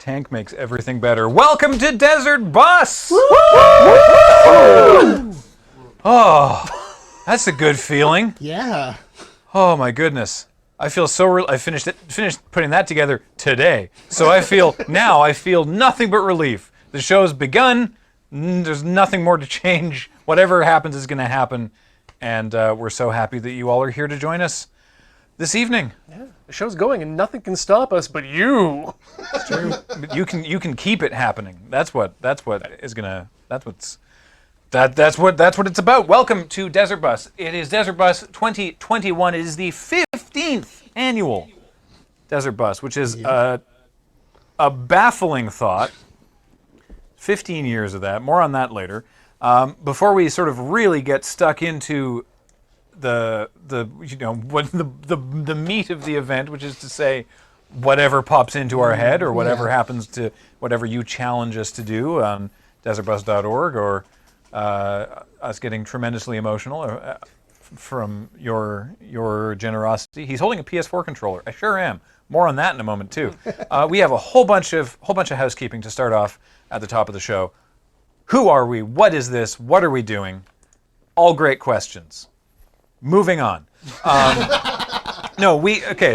Tank makes everything better. Welcome to Desert Bus! Oh, that's a good feeling. Yeah. Oh my goodness. I feel so I finished putting that together today. So I feel nothing but relief. The show's begun. There's nothing more to change. Whatever happens is going to happen. And we're so happy that you all are here to join us this evening. Yeah, the show's going and nothing can stop us but you. It's true. You can keep it happening. That's what it's about. Welcome to Desert Bus. It is Desert Bus 2021. It is the 15th annual Desert Bus, which is a baffling thought. 15 years of that. More on that later. Before we sort of really get stuck into the meat of the event, which is to say whatever pops into our head or whatever happens to whatever you challenge us to do on desertbus.org, or us getting tremendously emotional from your generosity. He's holding a PS4 controller. I sure am. More on that in a moment too. We have a whole bunch of housekeeping to start off at the top of the show. Who are we? What is this? What are we doing? All great questions. Moving on.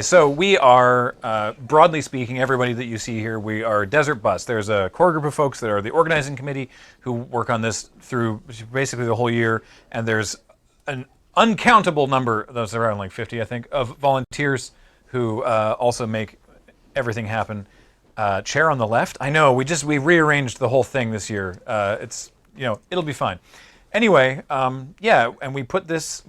So we are, broadly speaking, everybody that you see here, we are Desert Bus. There's a core group of folks that are the organizing committee who work on this through basically the whole year, and there's an uncountable number, those around like 50, I think, of volunteers who also make everything happen. Chair on the left. I know, we rearranged the whole thing this year. It'll be fine. Anyway, and we put this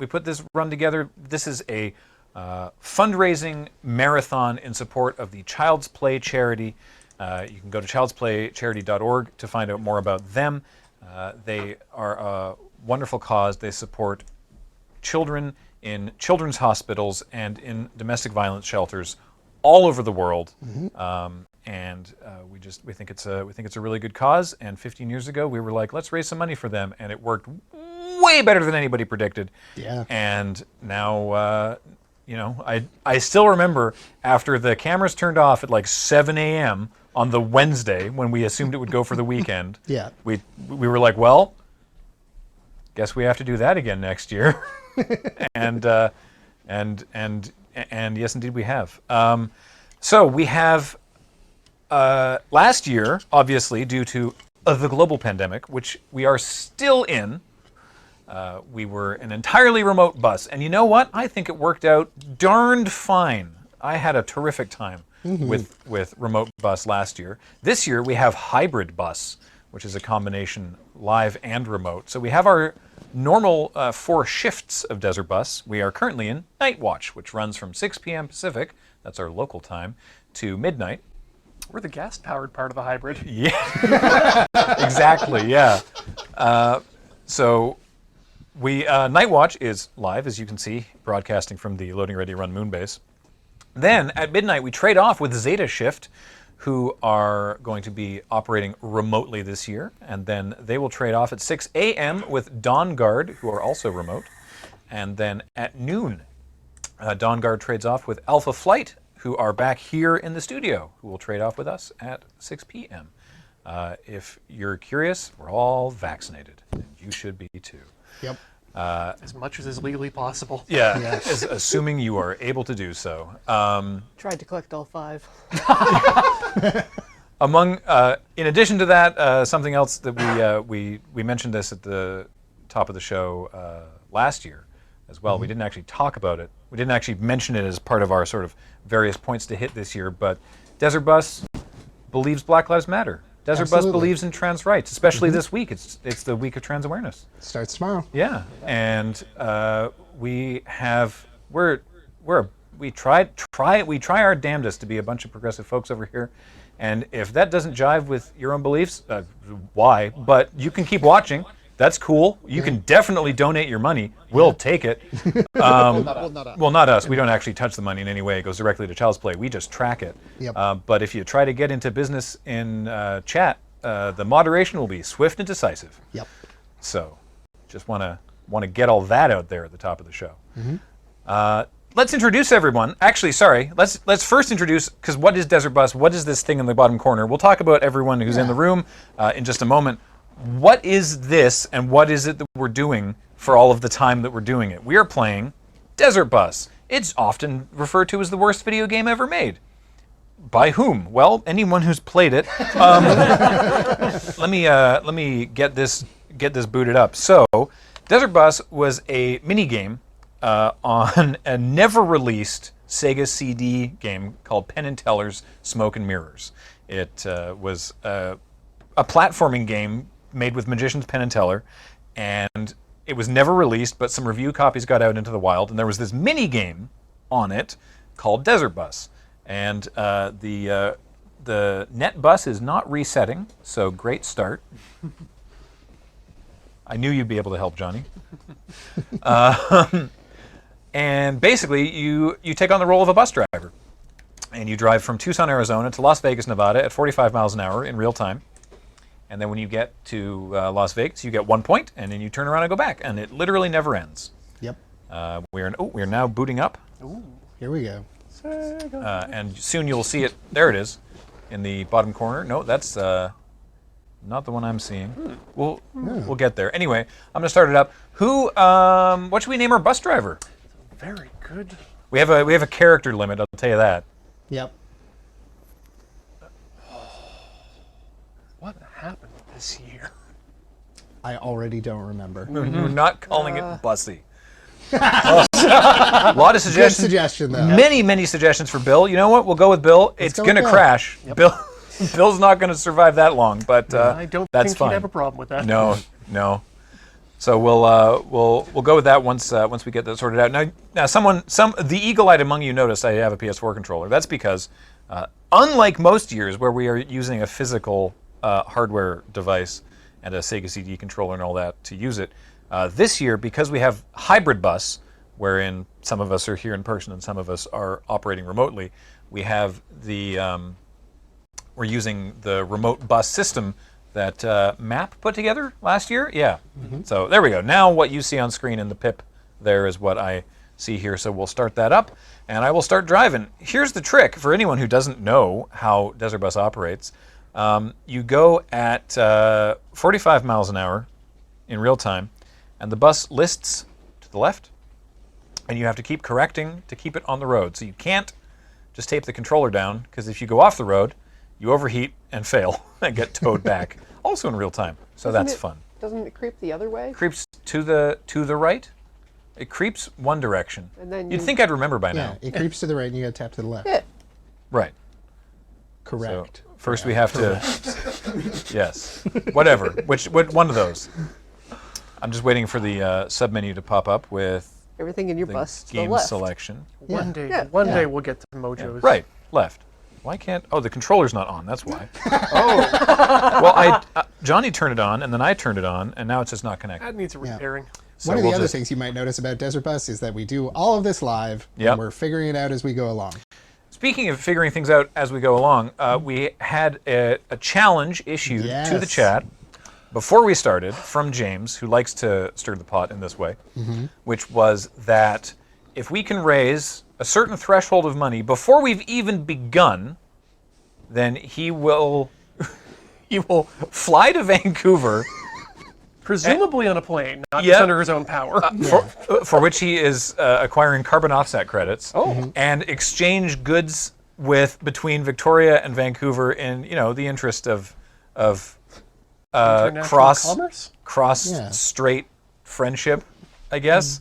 run together. This is a fundraising marathon in support of the Child's Play charity. You can go to childsplaycharity.org to find out more about them. They are a wonderful cause. They support children in children's hospitals and in domestic violence shelters all over the world. Mm-hmm. We think it's a really good cause. And 15 years ago, we were like, let's raise some money for them, and it worked way better than anybody predicted. Yeah. And now, I still remember after the cameras turned off at like 7 a.m. on the Wednesday when we assumed it would go for the weekend. Yeah. We were like, well, guess we have to do that again next year. and yes, indeed, we have. So we have. Last year, obviously, due to the global pandemic, which we are still in, we were an entirely remote bus. And you know what? I think it worked out darned fine. I had a terrific time with remote bus last year. This year, we have hybrid bus, which is a combination live and remote. So we have our normal 4 shifts of Desert Bus. We are currently in Night Watch, which runs from 6 p.m. Pacific, that's our local time, to midnight. We're the gas-powered part of the hybrid. Yeah, exactly, yeah. So Night Watch is live, as you can see, broadcasting from the Loading Ready Run Moonbase. Then, at midnight, we trade off with Zeta Shift, who are going to be operating remotely this year. And then they will trade off at 6 a.m. with Dawn Guard, who are also remote. And then at noon, Dawn Guard trades off with Alpha Flight, who are back here in the studio, who will trade off with us at 6 p.m. If you're curious, we're all vaccinated, and you should be too. Yep. As much as is legally possible. Yeah, yes. Assuming you are able to do so. Tried to collect all 5. In addition to that, something else that we mentioned this at the top of the show last year as well. Mm-hmm. We didn't actually talk about it. We didn't actually mention it as part of our sort of various points to hit this year, but Desert Bus believes Black Lives Matter. Desert Bus believes in trans rights, especially this week. It's the week of trans awareness. Starts tomorrow. Yeah, and we try our damnedest to be a bunch of progressive folks over here, and if that doesn't jive with your own beliefs, why? But you can keep watching. That's cool. You can definitely donate your money. We'll take it. Well, not us. We don't actually touch the money in any way. It goes directly to Child's Play. We just track it. Yep. But if you try to get into business in chat, the moderation will be swift and decisive. Yep. So, just want to get all that out there at the top of the show. Mm-hmm. let's introduce everyone. Actually, sorry. Let's first introduce, because what is Desert Bus? What is this thing in the bottom corner? We'll talk about everyone who's in the room in just a moment. What is this, and what is it that we're doing for all of the time that we're doing it? We are playing Desert Bus. It's often referred to as the worst video game ever made. By whom? Well, anyone who's played it. Let me get this booted up. So, Desert Bus was a mini game on a never-released Sega CD game called Penn and Teller's Smoke and Mirrors. It was a platforming game made with Magician's Penn and Teller, and it was never released, but some review copies got out into the wild, and there was this mini game on it called Desert Bus. And the net bus is not resetting, so great start. I knew you'd be able to help, Johnny. And basically, you take on the role of a bus driver. And you drive from Tucson, Arizona to Las Vegas, Nevada at 45 miles an hour in real time. And then when you get to Las Vegas, you get 1 point, and then you turn around and go back. And it literally never ends. Yep. We are now booting up. Ooh. Here we go. And soon you'll see it. There it is, in the bottom corner. No, that's not the one I'm seeing. We'll get there. Anyway, I'm gonna start it up. What should we name our bus driver? Very good. We have a character limit. I'll tell you that. Yep. What happened this year? I already don't remember. We're not calling it Bussy. A lot of suggestions. Good suggestion, though. Many suggestions for Bill. You know what? We'll go with Bill. It's go gonna with Bill. crash. Yep. Bill's not gonna survive that long, but I don't that's think fine. he'd have a problem with that. No. So we'll go with that once we get that sorted out. Now the eagle-eyed among you noticed I have a PS4 controller. That's because unlike most years where we are using a physical hardware device and a Sega CD controller and all that to use it, this year, because we have hybrid bus, wherein some of us are here in person and some of us are operating remotely, we have we're using the remote bus system that MAP put together last year. Yeah. Mm-hmm. So there we go. Now what you see on screen in the pip there is what I see here. So we'll start that up, and I will start driving. Here's the trick for anyone who doesn't know how Desert Bus operates. You go at 45 miles an hour in real time, and the bus lists to the left, and you have to keep correcting to keep it on the road. So you can't just tape the controller down, because if you go off the road, you overheat and fail and get towed back, also in real time. So that's fun. Doesn't it creep the other way? Creeps to the right. It creeps one direction. And then You'd think I'd remember by Yeah, now. it creeps to the right and you gotta tap to the left. Yeah. Right. Correct. So first we have to. Yes. Whatever. Which one of those? I'm just waiting for the submenu to pop up with Everything in your the bus to the game left. selection. Yeah. One day, Yeah. one Yeah. day we'll get to Mojo's. Right. Left. Why can't? Oh, the controller's not on. That's why. Oh. Well, Johnny turned it on, and then I turned it on, and now it's just not connected. That needs repairing. So One of the we'll other just- things you might notice about Desert Bus is that we do all of this live, Yep. and we're figuring it out as we go along. Speaking of figuring things out as we go along, we had a challenge issued to the Yes. chat before we started from James, who likes to stir the pot in this way, which was that if we can raise a certain threshold of money before we've even begun, then he will fly to Vancouver, Presumably on a plane, not Yeah. just under his own power. for which he is acquiring carbon offset credits, Oh. and exchange goods between Victoria and Vancouver in the interest of International commerce? cross Yeah. strait friendship, I guess.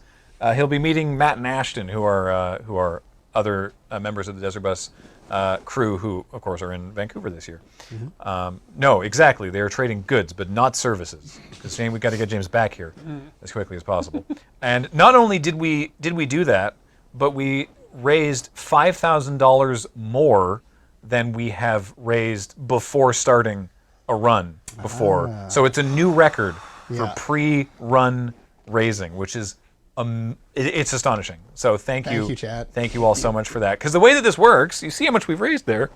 He'll be meeting Matt and Ashton, who are other members of the Desert Bus crew, who of course are in Vancouver this year. No, exactly. They are trading goods, but not services. Because we've got to get James back here as quickly as possible. And not only did we do that, but we raised $5,000 more than we have raised before starting a run before. So it's a new record for Yeah. pre-run raising, which is it's astonishing. So thank you. Thank you, chat. Thank you all so much for that. Because the way that this works, you see how much we've raised there,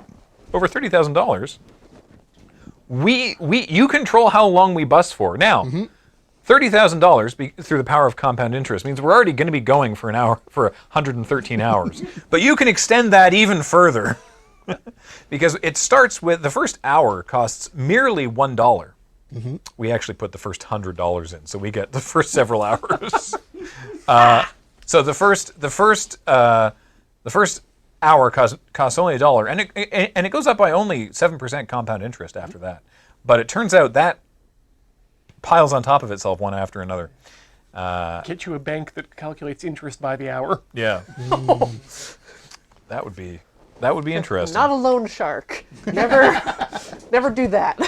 over $30,000. You control how long we bus for. Now, $30,000 through the power of compound interest means we're already going to be going for 113 hours. But you can extend that even further because it starts with the first hour costs merely $1. We actually put the first $100 in, so we get the first several hours. So the first hour costs only $1, and it goes up by only 7% compound interest after that. But it turns out that piles on top of itself one after another. Get you a bank that calculates interest by the hour. Yeah, that would be interesting. Not a loan shark. Never do that.